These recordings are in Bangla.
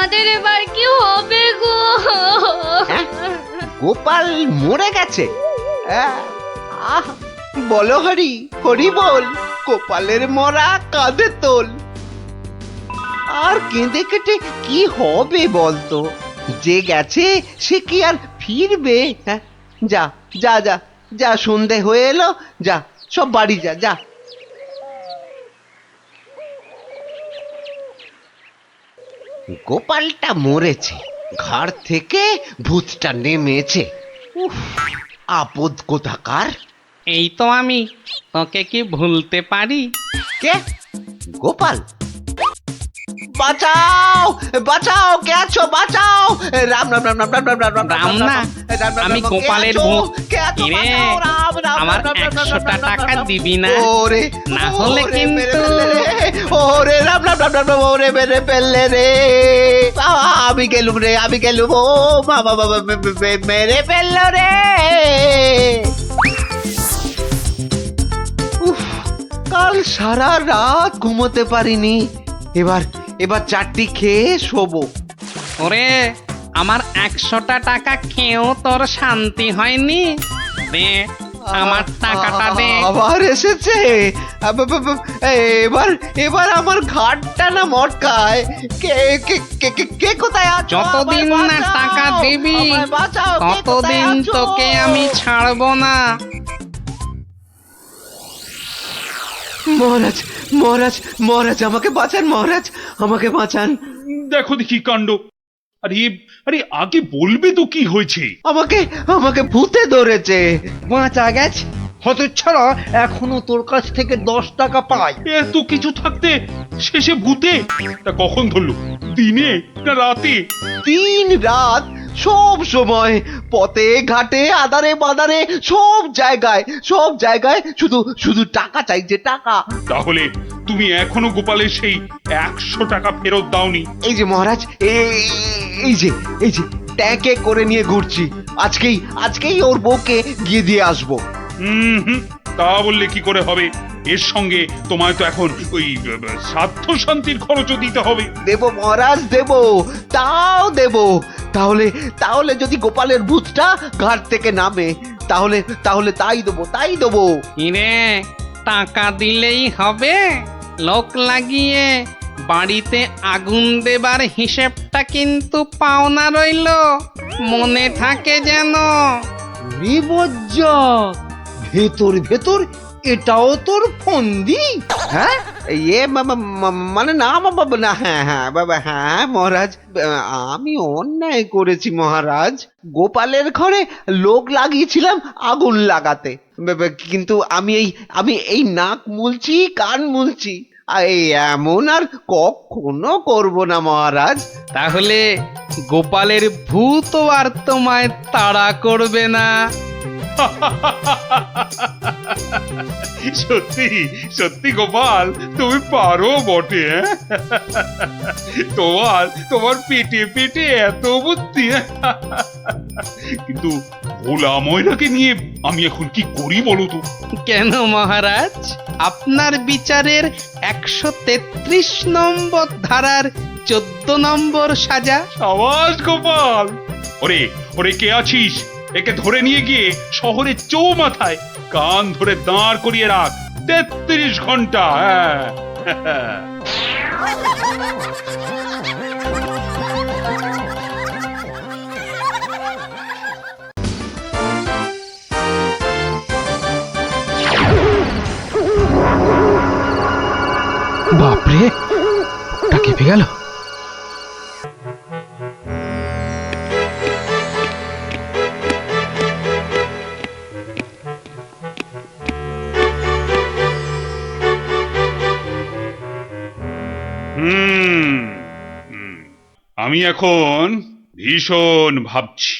আমাদের এবার কি হবে গো? হ্যাঁ? গোপাল মরে গেছে? আহ, বলো হরি, হরি বল, গোপালের মরা কাঁধে তোল। আর কেঁদে কেটে কি হবে বলতো? যে গেছে সে কি আর ফিরবে? হ্যাঁ, যা যা যা যা, সন্ধে হয়ে এলো, যা সব বাড়ি যা যা। গোপালটা মরেছে, ঘাড় থেকে ভূতটা নেমেছে। উফ, আপদ কোথাকার। এই তো আমি, তোকে কি ভুলতে পারি? কে? গোপাল? বাঁচাও বাঁচাও, কে আছো? বাঁচাও! রাম রাম রাম রাম রাম রাম রাম রাম রাম না, আমি কে গোপালের আছো? ভূত। কে আছো? কিরে, বাঁচাও, রাম রাম আমার রাম রাম রাম 100টা রাম রাম টাকা রাম। দিবি না? ওরে, না হলে ওরে, কিন্তু- মেরে ফেললে রে। ওরে রাম রাম রাম রাম রাম, ওরে মেরে ফেললে রে। আমি গেলুম রে, আমি গেলুম। ও বাবা বাবা, মেরে ফেললো রে। উফ, কাল সারা রাত ঘুমোতে পারিনি। এবার এবার চারটি খেয়ে শোবো। ওরে, আমার 100টা টাকা খেয়েও তোর শান্তি হয়নি? দে, আমার টাকাটা দে। আবার এসেছে। এবার এবার আমার ঘাটটা না মটকায়। কে কে কে কে কে কোথায় আছো? যতদিন আমায় না বাঁচাও, টাকা দিবি, আমায় বাঁচাও, কে কোথায় ততদিন আছো? তোকে আমি ছাড়বো না। মহারাজ, মহারাজ, মহারাজ, আমাকে বাঁচান, মহারাজ, আমাকে বাঁচান। দেখো দেখি কাণ্ড। আরে আরে, আগে বলবে তো কি হয়েছে? আমাকে আমাকে ভূতে ধরেছে। বাঁচা গেছে হতচ্ছাড়া, এখনো তোর কাছ থেকে 10 টাকা পাই। এত কিছু থাকতে শেষে ভূতে? তা কখন ধরলো? দিনে না রাতে? 3 রাত, সব সময়, পথে ঘাটে আদারে বাদারে, সব জায়গায়, সব জায়গায় শুধু শুধু টাকা চাইছে, টাকা। তাহলে তুমি এখনো গোপালের সেই 100 টাকা ফেরত দাওনি? এই যে মহারাজ, এই যে এই যে ট্যাঁকে করে নিয়ে ঘুরছি। আজকেই আজকেই ওর বউকে গিয়ে দিয়ে আসবো। হুম, তা বললে কি করে হবে? এর সঙ্গে তোমায় তো এখন ওই স্বার্থ শান্তির খরচও দিতে হবে। দেব মহারাজ, দেব, তাও দেব। তাহলে তাহলে যদি গোপালের ভূতটা ঘাট থেকে নামে, তাহলে তাহলে তাই দেবো, তাই দেবো। কিরে, টাকা দিলেই হবে? লোক লাগিয়ে বাড়িতে আগুন দেবার হিসেবটা কিন্তু পাওনা রইলো, মনে থাকে যেন। বিপজ্জক, ভেতর ভেতর এটাও তোর ফন্দি? হ্যাঁ, মানে না বাবা, না, হ্যাঁ হ্যাঁ বাবা, হ্যাঁ মহারাজ, আমি অন্যায় করেছি মহারাজ। গোপালের ঘরে লোক লাগিয়েছিলাম আগুন লাগাতে, কিন্তু আমি এই নাক মুলছি, কান মুলছি, এই এমন আর কখনো করব না মহারাজ। তাহলে গোপালের ভূতও আর তোমায় তাড়া করবে না। সত্যি সত্যি গোপাল, তুমি পারো বটে। তোমার তোমার পেটে পেটে এত বুদ্ধি। কিন্তু ভোলা ময়নাকে নিয়ে আমি এখন কি করি বলো তো? কেন মহারাজ, আপনার বিচারের 133 নম্বর ধারার 14 নম্বর সাজা। সাবাস গোপাল। ওরে ওরে, কে আছিস? একে ধরে নিয়ে গিয়ে শহরের চৌমাথায় কান ধরে দাঁড় করিয়ে রাখ 33 ঘন্টা। হ্যাঁ। বাপরে, ওটা কেঁপে গেল। হুম হুম, আমি এখন ভীষণ ভাবছি।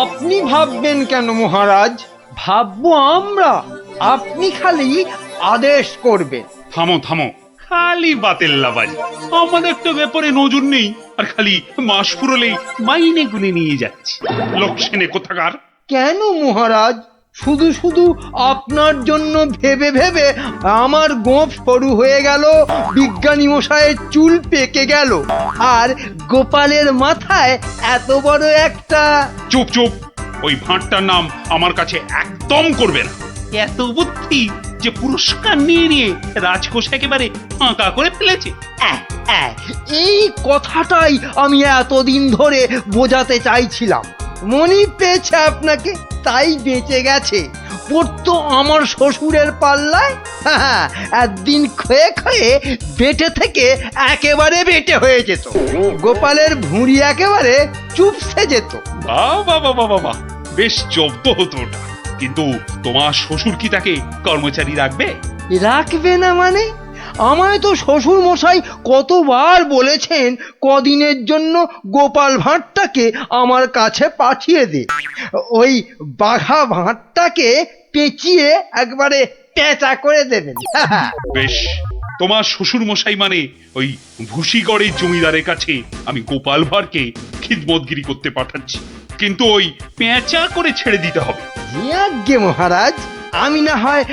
আপনি ভাববেন কেন মহারাজ? ভাববো আমরা। আপনি খালি আদেশ করবেন। থামো থামো, খালি বাতেল্লাবাজি। আমাদের তো ব্যাপারে নজর নেই, আর খালি মাস ফুরলেই মাইনে গুনে নিয়ে যাচ্ছি। লোকসেনে কোথাকার। কেন মহারাজ? শুধু শুধু আপনার জন্য ভেবে ভেবে আমার গোঁফ সরু হয়ে গেল, বিজ্ঞানী মশাইয়ের চুল পেকে গেল, আর গোপালের মাথায় এত বড় একটা... চুপ চুপ, ওই ভাঁটটার নাম আমার কাছে একদম করবে না। এত বুদ্ধি যে পুরস্কার নিয়ে নিয়ে রাজকোষ একেবারে ফাঁকা করে ফেলেছে। এই কথাটাই আমি এতদিন ধরে বোঝাতে চাইছিলাম। মনি পেয়েছে আপনাকে, তাই বেঁচে গেছে। পড়তো আমার শ্বশুরের পাল্লায়, একদিন ক্ষয়ে ক্ষয়ে বেটে থেকে একেবারে বেটে হয়ে যেত, গোপালের ভুঁড়ি একেবারে চুপসে যেত। বাহ বাহ বাহ বাহ বাহ, বেশ জব্দ হতো ওটা। কিন্তু তোমার শ্বশুর কি তাকে কর্মচারী রাখবে? রাখবে না মানে? আমায় তো শ্বশুর মশাই কতবার বলেছেন কদিনের জন্য গোপাল ভাঁড়টাকে আমার কাছে পাঠিয়ে দে, ওই বাঘা ভাঁড়টাকে পেঁচিয়ে একবারে পেঁচা করে দেবেন। বেশ, তোমার শ্বশুর মশাই মানে ওই ভুসিগড়ের জমিদারের কাছে আমি গোপাল ভাঁড়কে খিদমতগিরি করতে পাঠাচ্ছি, কিন্তু ওই পেঁচা করে ছেড়ে দিতে হবে। আজ্ঞে মহারাজ, আমি না হয়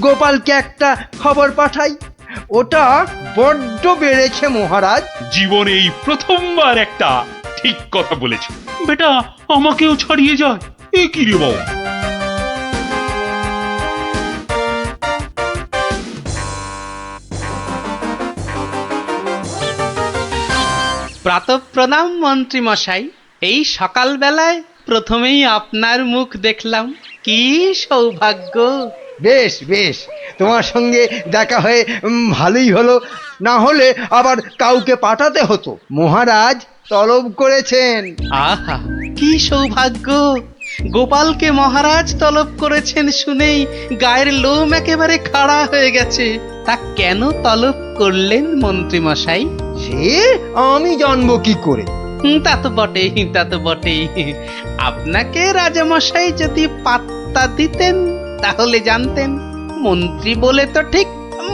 গোপালকে একটা খবর পাঠাই। ওটা বড্ড বেড়েছে মহারাজ। জীবনে এই প্রথমবার একটা ঠিক কথা বলেছে। বেটা আমাকেও ছাড়িয়ে যায়, এ কি রে বাবা? প্রাতঃপ্রণাম মন্ত্রী মশাই। এই সকালবেলায় প্রথমেই আপনার মুখ দেখলাম, কি সৌভাগ্য। বেশ বেশ, তোমার সঙ্গে দেখা হয়ে ভালোই হলো, না হলে আবার কাউকে পাঠাতে হতো। মহারাজ তলব করেছেন। আহা, কি সৌভাগ্য! গোপালকে মহারাজ তলব করেছেন শুনেই গায়ের লোম একেবারে খাড়া হয়ে গেছে। তা কেন তলব করলেন মন্ত্রী মশাই? সে আমি জানবো কি করে? তা তো বটেই, তা তো বটেই। আপনাকে রাজামশাই যদি পাত্তা দিতেন তাহলে জানতেন। মন্ত্রী বলে তো ঠিক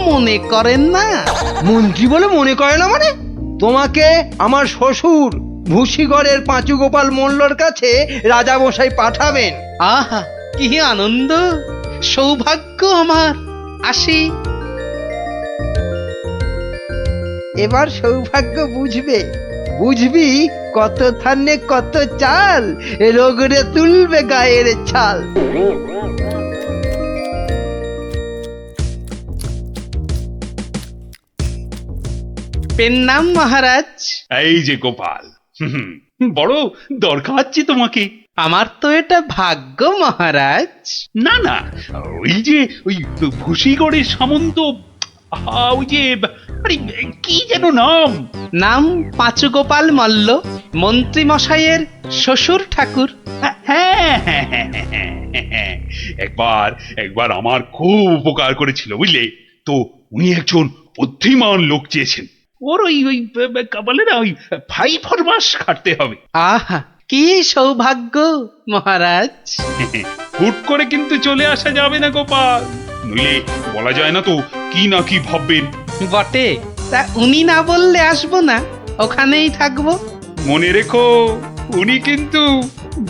মনে করেন না। মন্ত্রী বলে মনে করে না মানে? তোমাকে আমার শ্বশুর ভুসিগড়ের পাঁচু গোপাল মোল্লর কাছে রাজা মশাই পাঠাবেন। আহা, কি আনন্দ, সৌভাগ্য আমার। আসি। এবার সৌভাগ্য বুঝবে, বুঝবি কত ধানে কত চাল, রোগরে তুলবে গায়ের ছাল। পেন নাম মহারাজ। এই যে গোপাল, বড় দরকার আছে তোমাকে। আমার তো এটা ভাগ্য মহারাজ। না না, ওই যে ওই ভুসিগড়ের সামন্ত, ওই যে আরে কি যেন নাম? নাম পাঁচু গোপাল মল্ল, মন্ত্রী মশাইয়ের শ্বশুর ঠাকুর। হ্যাঁ হ্যাঁ হ্যাঁ হ্যাঁ হ্যাঁ, একবার একবার আমার খুব উপকার করেছিল বুঝলে তো। উনি একজন বুদ্ধিমান লোক চেয়েছেন, ওর ওই ওই কপালে না ওই 5 মাস খাটতে হবে। আহা, কি সৌভাগ্য মহারাজ। হুট করে কিন্তু চলে আসা যাবে না গোপাল, নইলে বলা যায় না তো কি না কি ভাববেন। বটে, তা উনি না বললে আসবো না, ওখানেই থাকবো। মনে রেখো, উনি কিন্তু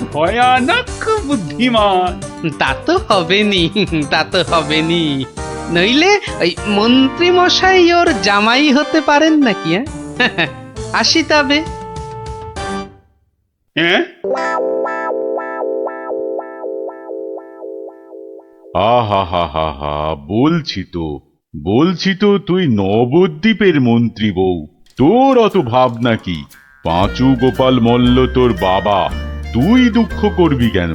ভয়ানক বুদ্ধিমান। তা তো হবেনি, তা তো হবেনি। নইলে ওই মন্ত্রী মশাই ওর জামাই হতে পারেন নাকি? আসি তবে। হ্যাঁ, আহা হা হা হা, বলছি তো তুই নবদ্বীপের মন্ত্রী বউ, তোর অত ভাবনা কি? পাঁচু গোপাল মল্ল তোর বাবা, তুই দুঃখ করবি কেন?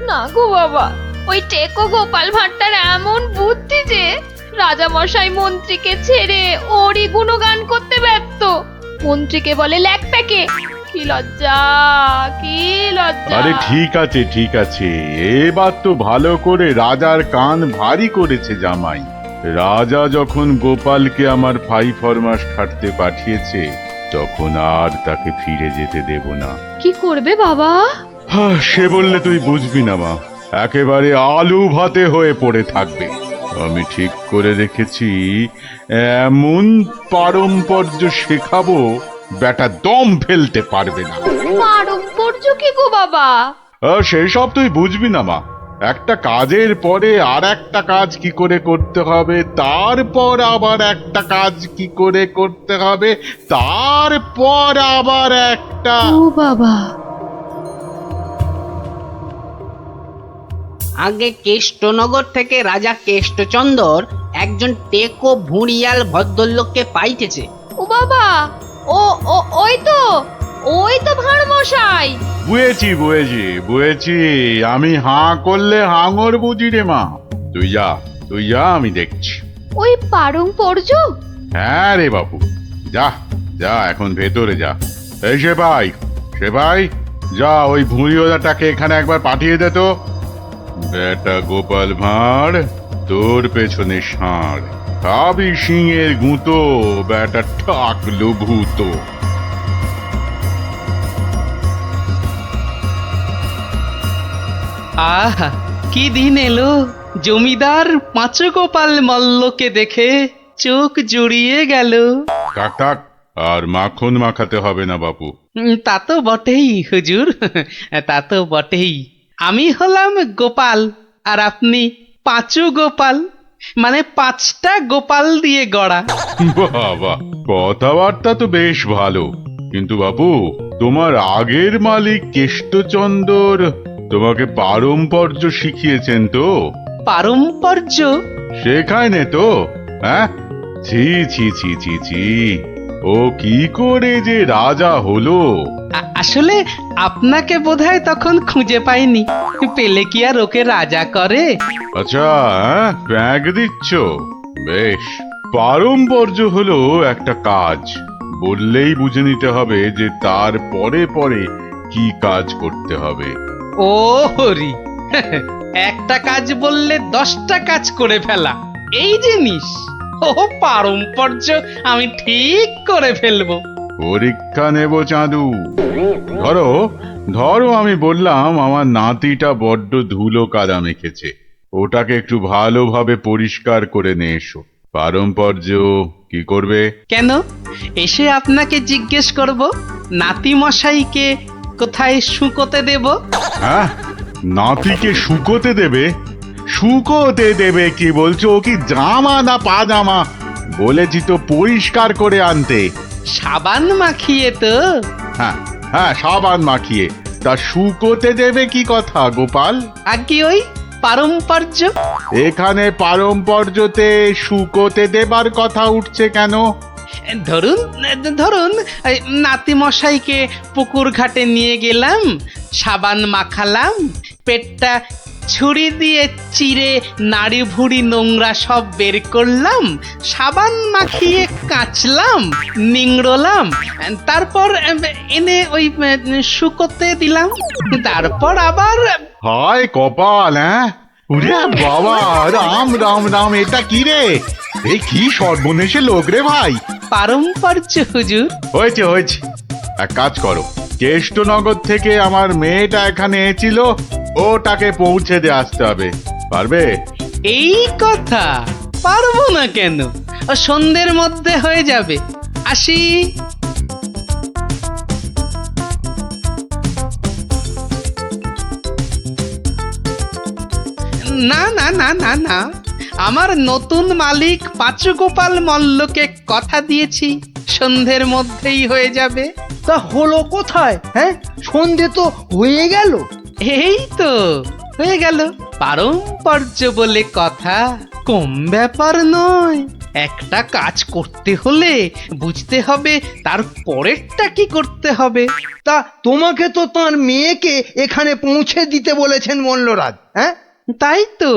না গো বাবা, ওই টেকো গোপাল ভাঁড়টার এমন বুদ্ধি যে রাজামশাই মন্ত্রীকে ছেড়ে ওরই গুণগান করতে ব্যস্ত। মন্ত্রীকে বলে ল্যাকপ্যাকে। কি লজ্জা, কি লজ্জা! আরে ঠিক আছে, এবার তো ভালো করে রাজার কান ভারী করেছে জামাই। রাজা যখন গোপালকে আমার 5 মাস খাটতে পাঠিয়েছে, তখন আর তাকে ফিরে যেতে দেব না। কি করবে বাবা? সে বললে তুই বুঝবি না মা, একেবারে আলু ভাতে হয়ে পড়ে থাকবে। আমি ঠিক করে রেখেছি, এমন পারম্পর্য শেখাবো বেটা দম ফেলতে পারবে না। পারম্পর্য কি গো বাবা? সেই সব তুই বুঝবি না মা, একটা কাজের পরে আর একটা কাজ কি করে করতে হবে, তারপর আবার একটা কাজ কি করে করতে হবে, তারপর আবার একটা। ও বাবা, আগে কেষ্টনগর থেকে রাজা কেষ্টচন্দর একজন টেকো ভুঁড়িয়াল ভদ্রলোককে পাইতেছে। ও বাবা, ও ও ওই তো ভাঁড় মশাই। বুঝেছি বুঝেছি বুঝেছি, আমি হাঁ করলে হাঙর বুঝি রে মা। তুই যা আমি দেখছি। ওই পারং পর্য। হ্যাঁ রে বাবু, যা যা এখন ভেতরে যা। এই সেপাই যা, ওই ভুঁড়িওয়ালাটাকে এখানে একবার পাঠিয়ে দে তো। বেটা গোপাল ভাঁড়, তোর পেছনে ষাঁড়, খাবি সিংয়ের গুঁতো, বেটা ঠাকলো ভূত। আহা, কি দিন এলো! জমিদার পাঁচগোপাল মল্লকে দেখে চোখ জুড়িয়ে গেল। থাক, আর মাখন মাখাতে হবে না বাপু। তা তো বটেই হুজুর, তা তো বটেই। আমি হলাম গোপাল, আর আপনি পাঁচু গোপাল, মানে 5টা গোপাল দিয়ে গড়া। বাবা, কথাবার্তা তো বেশ ভালো, কিন্তু বাপু, তোমার আগের মালিক কেষ্টচন্দর তোমাকে পারম্পর্য শিখিয়েছেন তো? পারম্পর্য? শেখায় নে তো? হ্যাঁ, ছি ছি ছি ছি ছি, ও কি করে যে রাজা হলো? আসলে আপনাকে বোধহয় তখন খুঁজে পাইনি, পেলে কি আর ওকে রাজা করে? আচ্ছা, ব্যাগ দিচ্ছ? বেশ। পারম্পর্য হলো একটা কাজ, বললেই বুঝে নিতে হবে যে তার পরে পরে কি কাজ করতে হবে। ও হরি, একটা কাজ বললে 10টা কাজ করে ফেলা, এই জিনিস। ও পারম্পর্য আমি ঠিক করে ফেলবো। পরীক্ষা নেব চাঁদু। ধরো আমি বললাম আমার নাতিটা বড্ড ধুলো কাদা মেখেছে, ওটাকে একটু ভালোভাবে পরিষ্কার করে নিয়ে এসো। পারম্পর্য কি করবে? কেন, এসে আপনাকে জিজ্ঞেস করব নাতি মশাইকে কোথায় শুকোতে দেব? হ্যাঁ, নাতিকে শুকোতে দেবে? শুকোতে দেবে কি বলছো? ও কি জামা না পাজামা? বলেছি তো পরিষ্কার করে আনতে। সাবান মাখিয়ে তো। হ্যাঁ, সাবান মাখিয়ে। তা শুকোতে দেবে কি কথা গোপাল? আর কি ওই পারম্পর্য? এখানে পারম্পর্যতে শুকোতে দেবার কথা উঠছে কেন? ধরুন এই নাতি মশাইকে পুকুর ঘাটে নিয়ে গেলাম, সাবান মাখালাম, পেটটা ছুরি দিয়ে চিরে নাড়ি ভুড়ি নোংরা সব বের করলাম, সাবান মাখিয়ে কাচলাম, নিংড়লাম, তারপর এনে ওই শুকোতে দিলাম, তারপর আবার। হায় কপাল! ওরে বাবা, রাম রাম রাম, এটা কি রে? এই কি সর্বনেশে লোক রে ভাই! পারম্পর্য হুজুর। হয়েছে, এক কাজ করো, কেষ্টনগর থেকে আমার মেয়েটা এখানে এসেছিল, ওটাকে পৌঁছে দিয়ে আসতে হবে। পারবে? এই কথা, পারবো না কেন? সন্ধ্যের মধ্যে হয়ে যাবে, আসি। না না না না না, আমার নতুন মালিক পাঁচুগোপাল মল্লকে কথা দিয়েছি, সন্ধ্যের মধ্যেই হয়ে যাবে। তা হলো কোথায়? হ্যাঁ, সন্ধে তো হয়ে গেল। এই তো হয়ে গেল। পারম্পর্য বলে কথা, কম ব্যাপার নয়। একটা কাজ করতে হলে বুঝতে হবে তার পরেরটা কি করতে হবে। তা তোমাকে তো তার মেয়েকে এখানে পৌঁছে দিতে বলেছেন মল্লরাজ। হ্যাঁ, তাই তো।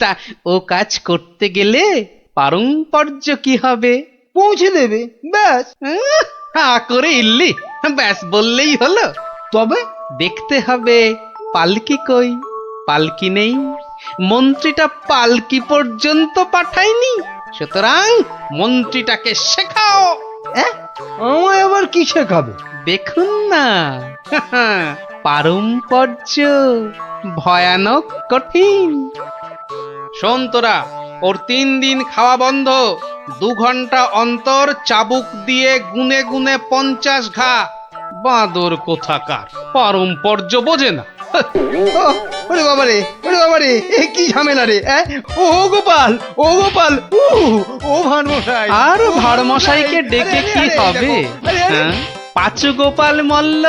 তা ও কাজ করতে গেলে পারম্পর্য কি হবে? পৌঁছে দেবে, ব্যাস। হা করে ইল্লি, ব্যাস বললেই হলো। তবে দেখতে হবে পালকি কই। পালকি নেই, মন্ত্রীটা পালকি পর্যন্ত পাঠায়নি, সুতরাং মন্ত্রীটাকে শেখাও। আমায় আবার কি শেখাবে? দেখুন না, পারম্পর্য ভয়ানক কঠিন। শোন তোরা, ওর 3 দিন খাওয়া বন্ধ, 2 ঘন্টা অন্তর চাবুক দিয়ে গুনে গুনে 50 ঘা। বাঁদর কোথাকার, পারম্পর্য বোঝে না। ওরে বাবারে, ওরে বাবারে, এ কি ঝামেলা রে? ও গোপাল, ও গোপাল, ও ভানমশাই। আর ভাড়মশাইকে ডেকে কি হবে? হ্যাঁ? পাঁচু গোপাল মল্ল,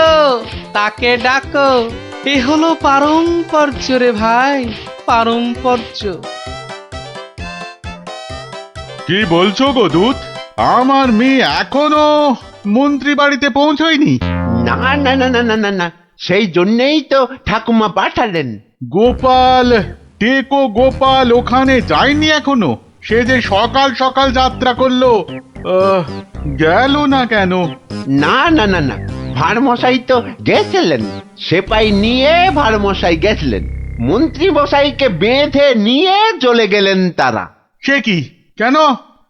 তাকে ডাকো। এ হলো পারম্পর্য রে ভাই, পারম্পর্য। কি বলছো গো দূত? আমার মেয়ে এখনো মন্ত্রী বাড়িতে পৌঁছয়নি? না না না না না না না, সেই জন্যেই তো ঠাকুমা পাঠালেন। গোপাল, টেকো গোপাল ওখানে যায়নি এখনো? সে যে সকাল সকাল যাত্রা করলো, গেল না কেন? না না না না, ভাড়মশাই তো গেছিলেন, সেপাই নিয়ে ভাড়মশাই গেছিলেন, মন্ত্রী মশাইকে বেঁধে নিয়ে চলে গেলেন তারা। সে কি? কেন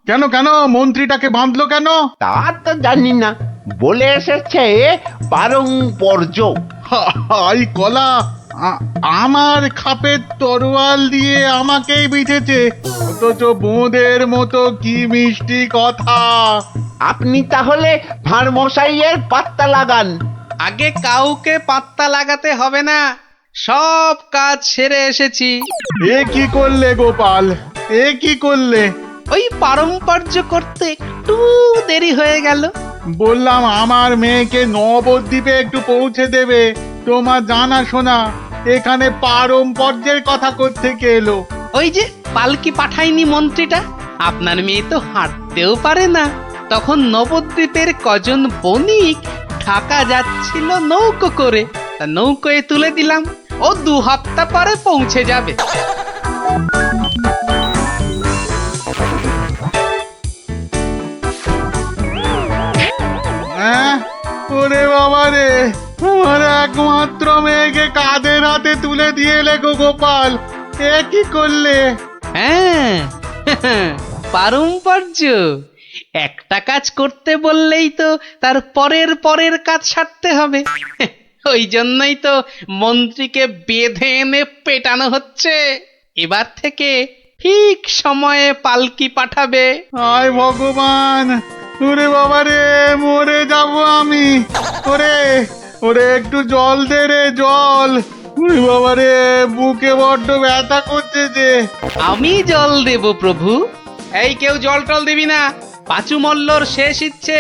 কেন কেন মন্ত্রীটাকে বাঁধলো কেন? তা তো জানি না, বলে এসেছে পারম্পর্য। হাই কলা, আমার খাপের তরোয়াল দিয়ে আমাকেই বিঁধেছে, অথচ বোঁদের মতো কি মিষ্টি কথা। আপনি তাহলে ভাড়মশাইয়ের পাত্তা লাগান। আগে কাউকে পাত্তা লাগাতে হবে না, সব কাজ সেরে এসেছি। এ কি করলে গোপাল, এ কি করলে? ওই পারম্পর্য করতে একটু দেরি হয়ে গেল। বললাম আমার মেয়েকে নবদ্বীপে একটু পৌঁছে দেবে, তোমার জানা শোনা এখানে পারম্পর্যের কথা কোত্থেকে এলো? ওই যে পালকি পাঠায়নি মন্ত্রীটা, আপনার মেয়ে তো হাঁটতেও পারে না। তখন নবদ্বীপের কজন বণিক ঢাকা যাচ্ছিল নৌকো করে, তা নৌকোয় তুলে দিলাম, ও 2 হপ্তাহ পরে পৌঁছে যাবে। হ্যাঁ, ওরে বাবা রে, আমার একমাত্র মেয়েকে কাঁধের হাতে তুলে দিয়ে এলে গো গোপাল, এ কি করলে? হ্যাঁ, পারম্পর্য। একটা কাজ করতে বললেই তো তার পরের পরের কাজ সারতে হবে। ওই জন্যই তো মন্ত্রীকে বেঁধে এনে পেটানো হচ্ছে। এবার থেকে ঠিক সময়ে পালকি পাঠাবে। হায় ভগবান, ওরে বাবা রে, মরে যাব আমি। ওরে ওরে, একটু জল দে রে, জল। ওরে বাবা রে, বুকে বড্ড ব্যথা করছে যে। আমি জল দেব প্রভু। এই কেউ জল টল দিবি না, পাঁচু মল্লর শেষ ইচ্ছে,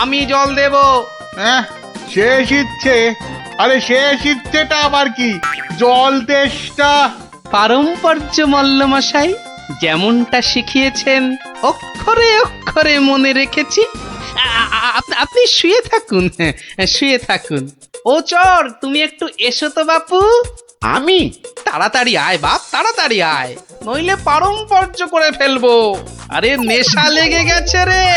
আমি জল দেব। হ্যাঁ, শেষ ইচ্ছে? আরে শেষ ইচ্ছেটা আবার কি? জল তেষ্টা। পারম্পর্য মল্লমশাই, যেমনটা শিখিয়েছেন অক্ষরে অক্ষরে মনে রেখেছি। আপনি শুয়ে থাকুন, শুয়ে থাকুন। ও চর, তুমি একটু এসো তো বাপু। আমি? তাড়াতাড়ি আয় বাপ, তাড়াতাড়ি আয়, নইলে পারম্পর্য করে ফেলবো। আরে নেশা লেগে গেছে রে।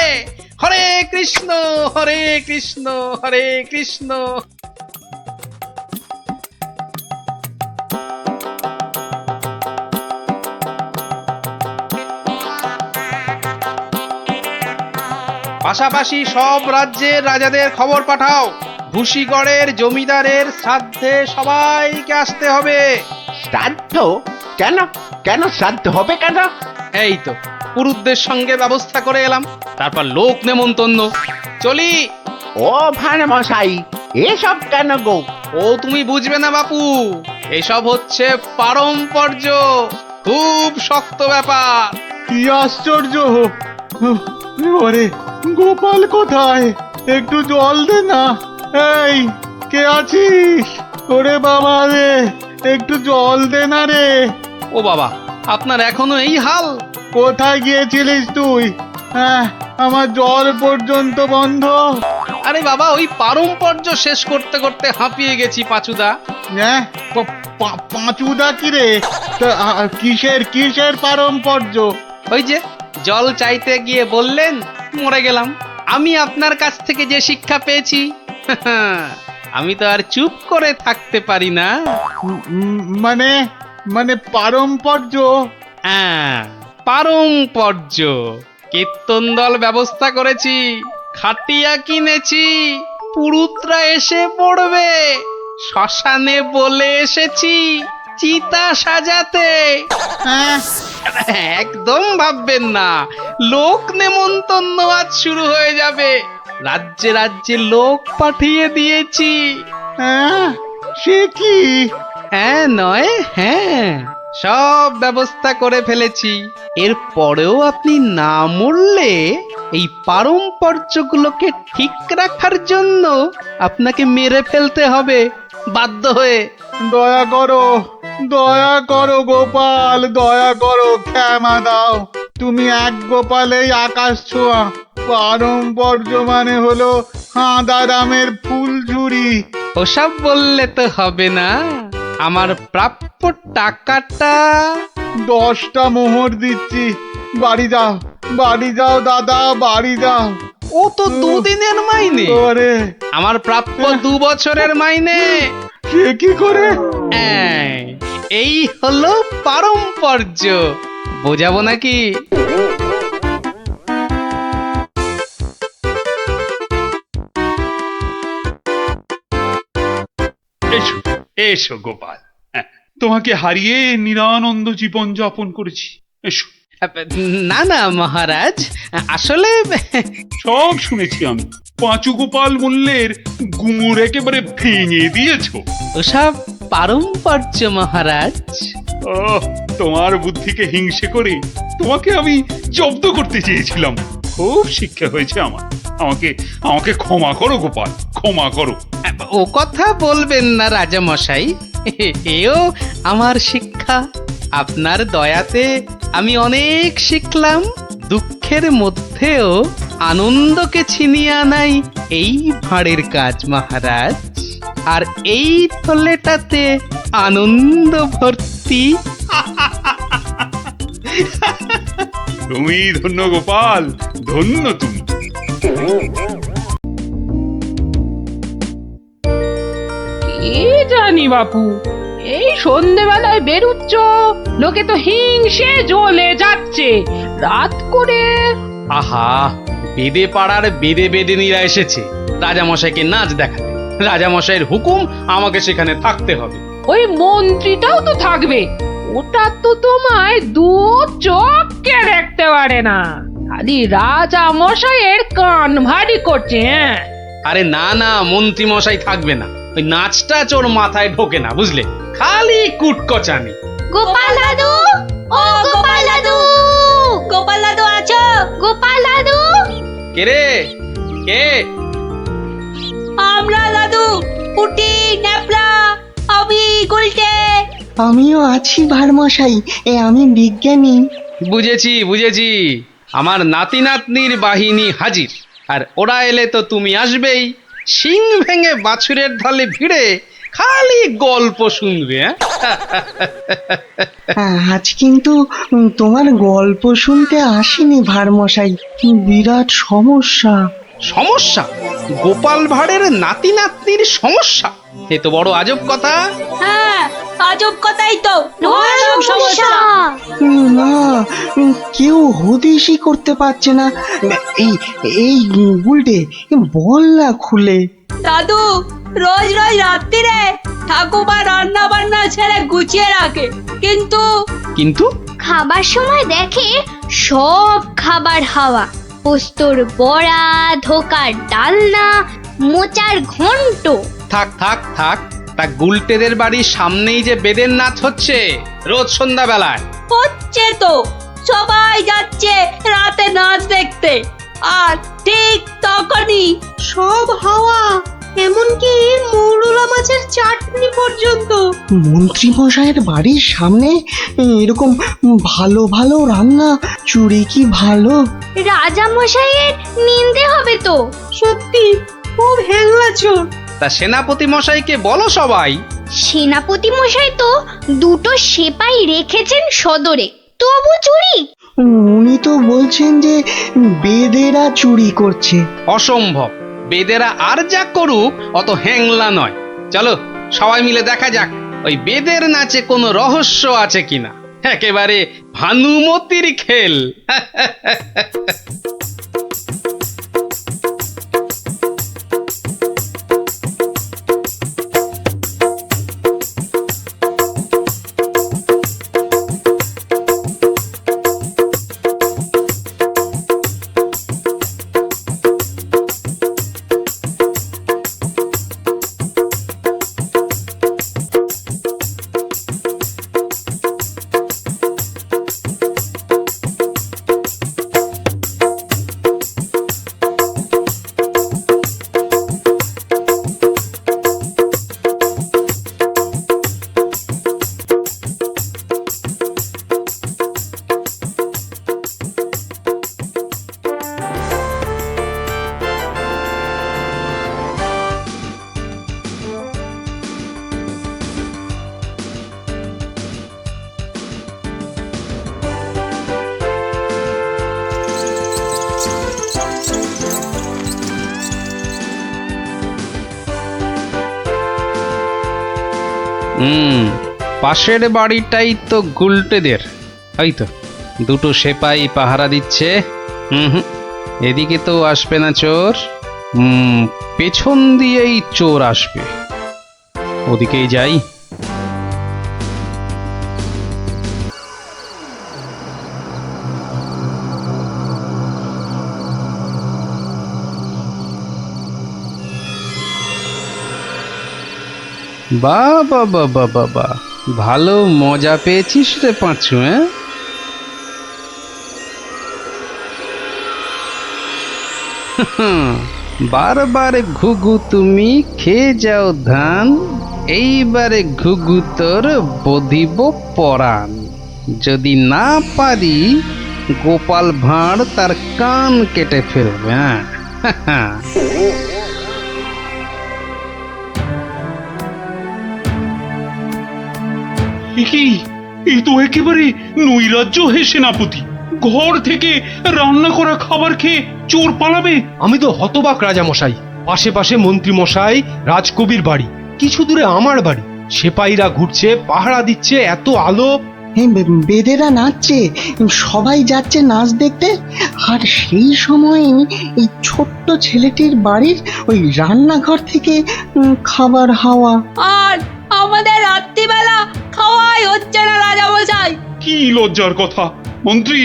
হরে কৃষ্ণ, হরে কৃষ্ণ, হরে কৃষ্ণ। পাশাপাশি সব রাজ্যের রাজাদের খবর পাঠাও, ভুসিগড়ের জমিদারের শ্রাদ্ধে সবাইকে আসতে হবে। শ্রাদ্ধ? কেন কেন শ্রাদ্ধ হবে কেন? এই তো পুরুতদের সঙ্গে ব্যবস্থা করে এলাম, তারপর লোক নেমন্তন্ন। চলি। ও ভাড়মশাই, এসব কেন গো? ও তুমি বুঝবে না বাপু, এসব হচ্ছে পারম্পর্য, খুব শক্ত ব্যাপার। কি আশ্চর্য! ওরে গোপাল কোথায়? একটু জল দে না। এই, কে আছিস? ওরে বাবা রে, একটু জল দে না রে। ও বাবা, আপনার এখনো এই হাল? কোথায় গিয়েছিলিস তুই? হ্যাঁ, আমার জল পর্যন্ত বন্ধ। আরে বাবা, ওই পারম্পর্য শেষ করতে করতে হাঁপিয়ে গেছি পাঁচুদা। হ্যাঁ, পাঁচুদা কি রে? তা, কিসের কিসের পারম্পর্য? ওই যে জল চাইতে গিয়ে বললেন, মরে গেলাম। আমি আপনার কাছ থেকে যে শিক্ষা পেয়েছি, আমি তো আর চুপ করে থাকতে পারি না। মানে মানে পারম্পর্য? হ্যাঁ, পারম্পর্য। কীর্তন দল ব্যবস্থা করেছি, খাটিয়া কিনেছি, পুরুতরা এসে পড়বে। শ্মশানে বলে এসেছি চিতা সাজাতে। হ্যাঁ, একদম ভাববেন না, লোক নেমন্তন্ন আজ শুরু হয়ে যাবে। রাজ্যে রাজ্যে লোক পাঠিয়ে দিয়েছি। হ্যাঁ, সে কি? হ্যাঁ নয় হ্যাঁ, সব ব্যবস্থা করে ফেলেছি। এর পরেও আপনি না মরলে এই পারম্পর্যগুলোকে ঠিক রাখার জন্য আপনাকে মেরে ফেলতে হবে বাধ্য হয়ে। দয়া করো, দয়া করো গোপাল, দয়া করো, ক্ষমা দাও। তুমি এক গোপালেই আকাশ ছোঁয়া। পারম্পর্য মানে হলো হাঁদারামের ফুলঝুরি। ওসব বললে তো হবে না, আমার প্রাপ্য টাকাটা। 10টা মোহর দিচ্ছি, বাড়ি যাও, বাড়ি যাও দাদা, বাড়ি যাও। ও তো দুদিনের মাইনে, ওরে, আমার প্রাপ্য 2 বছরের মাইনে। সে কি করে? এই হলো পারম্পর্য, বোঝাবো নাকি? এসো এসো গোপাল, হ্যাঁ, তোমাকে হারিয়ে নিরানন্দ জীবন যাপন করেছি। এসো। না না মহারাজ, আসলে সব শুনেছি আমি। পাঁচু গোপাল মূল্যের গুমুর একেবারে ভেঙে দিয়েছো। ওসব পারম্পর্য মহারাজ। ও, তোমার বুদ্ধিকে হিংসে করে তোমাকে আমি জব্দ করতে চেয়েছিলাম। খুব শিক্ষা হয়েছে আমার। আমাকে আমাকে ক্ষমা করো গোপাল, ক্ষমা করো। ও কথা বলবেন না রাজা মশাই, এও আমার শিক্ষা। আপনার দয়াতে আমি অনেক শিখলাম। দুঃখের মধ্যেও আনন্দকে ছিনিয়ে আনাই এই ভাঁড়ের কাজ মহারাজ। আর এই থলেটাতে আনন্দ ভর্তি। তুমি ধন্য গোপাল, ধন্য তুমি। কি জানি বাপু, এই সন্ধেবেলায় বেরুচ্ছ, লোকে তো হিংসে জ্বলে যাচ্ছে। রাত করে আহা, বেদে পাড়ার বেদে বেদেনীরা এসেছে রাজামশাইকে নাচ দেখাতে। রাজামশাইয়ের হুকুম, আমাকে সেখানে থাকতে হবে। ওই মন্ত্রীটাও তো থাকবে। ওটা তো তোমায় দু চোখকে দেখতে পারে না, খালি রাজা মশাইয়ের কান ভারী করছে। হ্যাঁ, আরে না না, মন্ত্রী মশাই থাকবে না। ওই নাচটা চোর মাথায় ঢোকে না, বুঝলে? খালি কুটকচানি। গোপাল দাদু, ও গোপাল দাদু, গোপাল দাদু আছো? গোপাল দাদু, কে রে? কে? আমরা দাদু, পুটি, ন্যাপলা, আমি গুলটে। আমিও আছি ভারমশাই, আমি বিজ্ঞানী। বুঝেছি বুঝেছি, আমার নাতি নাতনির বাহিনী হাজির। আর ওরা এলে তো তুমি আসবেই। শিং ভেঙে বাছুরের ঢালে ভিড়ে খালি গল্প শুনবে। আজ কিন্তু তোমার গল্প শুনতে আসিনি ভারমশাই, বিরাট সমস্যা। সমস্যা? গোপাল ভাঁড়ের নাতি নাতনির সমস্যা? এ তো বড় আজব কথা। হ্যাঁ, আজব কথাই তো, ভয়ানক সমস্যা। না, কেউ হদিশই করতে পারছে না। এই এই গুলটে, বল না খুলে। দাদু রোজ রোজ রাত্রিরে ঠাকুমা রান্না বান্না ছেড়ে গুছিয়ে রাখে, কিন্তু কিন্তু খাবার সময় দেখে সব খাবার হাওয়া, পোস্তর বড়া, ধোকার ডালনা, মোচার ঘন্ট। থাক থাক থাক, তা গুলটেদের বাড়ির সামনেই যে বেদের নাচ হচ্ছে রোজ সন্ধ্যাবেলায়। হচ্ছে তো, সবাই যাচ্ছে রাতে নাচ দেখতে, আর ঠিক তখনই সব হাওয়া, এমনকি মৌরলা মাছের চাটনি পর্যন্ত। মন্ত্রী মশাইয়ের বাড়ির সামনে এরকম ভালো ভালো রান্না, চুরি কি ভালো? রাজা মশাইয়ের নিন্দে হবে তো। সত্যি খুব হ্যাংলা চোর। তা সেনাপতি মশাইকে বলো সবাই। সেনাপতি মশাই তো দুটো সেপাই রেখেছেন সদরে, তবু চুরি। উনি তো বলছেন যে বেদেরা চুরি করছে। অসম্ভব, বেদেরা আর যা করুক অত হ্যাংলা নয়। চলো সবাই মিলে দেখা যাক ওই বেদের নাচে কোনো রহস্য আছে কিনা। একেবারে ভানুমতির খেল। পাশের বাড়িটাই তো গুলটেদের, ওই তো দুটো সেপাই পাহারা দিচ্ছে। হুম, এদিকে তো আসবে না চোর, পেছন দিয়েই চোর আসবে, ওদিকেই যাই। বাবা বাবা বাবা, ভালো মজা পেয়েছিস রে পাঁচু, হ্যাঁ? বারবার ঘুঘু তুমি খেয়ে যাও ধান, এইবারে ঘুঘু তোর বধিব পরাণ। যদি না পারি গোপাল ভাঁড় তার কান কেটে ফেলবে। হ্যাঁ কি এ তো একেবারে নৈরাজ্য হে সেনাপতি। ঘর থেকে রান্না করা খাবার খেয়ে চোর পালাবে? আমি তো হতবাক রাজামশাই। পাশে পাশে মন্ত্রী মশাই, রাজকবির বাড়ি, কিছু দূরে আমার বাড়ি, সেপাইরা ঘুরছে, পাহারা দিচ্ছে, এত আলো। বেদেরা নাচছে, সবাই যাচ্ছে নাচ দেখতে, আর সেই সময় এই ছোট্ট ছেলেটির বাড়ির ওই রান্নাঘর থেকে খাবার হাওয়া। আর আমাদের রাত্রিবেলা খাওয়াই হচ্ছে না রাজামশাই। কি লজ্জার কথা মন্ত্রী।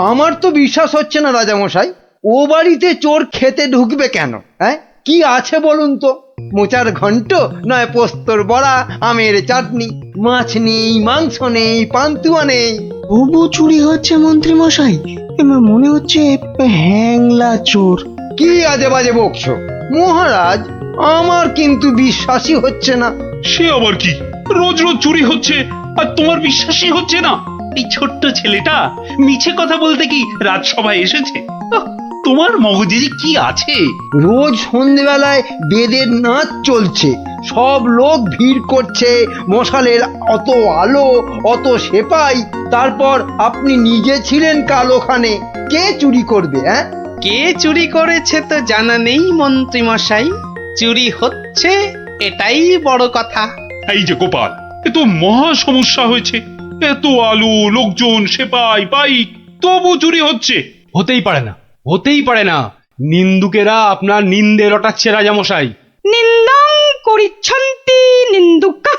আমার তো বিশ্বাস হচ্ছে না রাজামশাই, ও বাড়িতে চোর খেতে ঢুকবে কেন? হ্যাঁ, কি আছে বলুন তো? মোচার ঘন্ট, নয় পোস্তর বড়া, আমের চাটনি, মাছ নেই, মাংস নেই, পান্তুয়া নেই। তবু চুরি হচ্ছে মন্ত্রী মশাই, মনে হচ্ছে হ্যাংলা চোর। কি আজে বাজে বকছো মহারাজ, আমার কিন্তু বিশ্বাসই হচ্ছে না। সে আবার কি? রোজ রোজ চুরি হচ্ছে আর তোমার বিশ্বাসই হচ্ছে না? এই ছোট্ট ছেলেটা মিছে কথা বলতে কি রাজসভায় এসেছে? তোমার মগজে যে কি আছে? রোজ সন্ধ্যেবেলায় বেদের নাচ চলছে, সব লোক ভিড় করছে, মশালের অত আলো, অত সেপাই, তারপর আপনি নিজে ছিলেন কাল ওখানে। কে চুরি করবে? হ্যাঁ, কে চুরি করেছে তো জানা নেই মন্ত্রী মশাই, চুরি হচ্ছে এটাই বড় কথা। এই যে গোপাল, এ তো মহা সমস্যা হয়েছে। এত আলো, লোকজন, সেপাই, বাইক, তবু চুরি হচ্ছে। হতেই পারে না, হতেই পারে না। নিন্দুকেরা আপনার নিন্দে রটাচ্ছে রাজামশাই। নিন্দং করিচ্ছন্তি নিন্দুকা।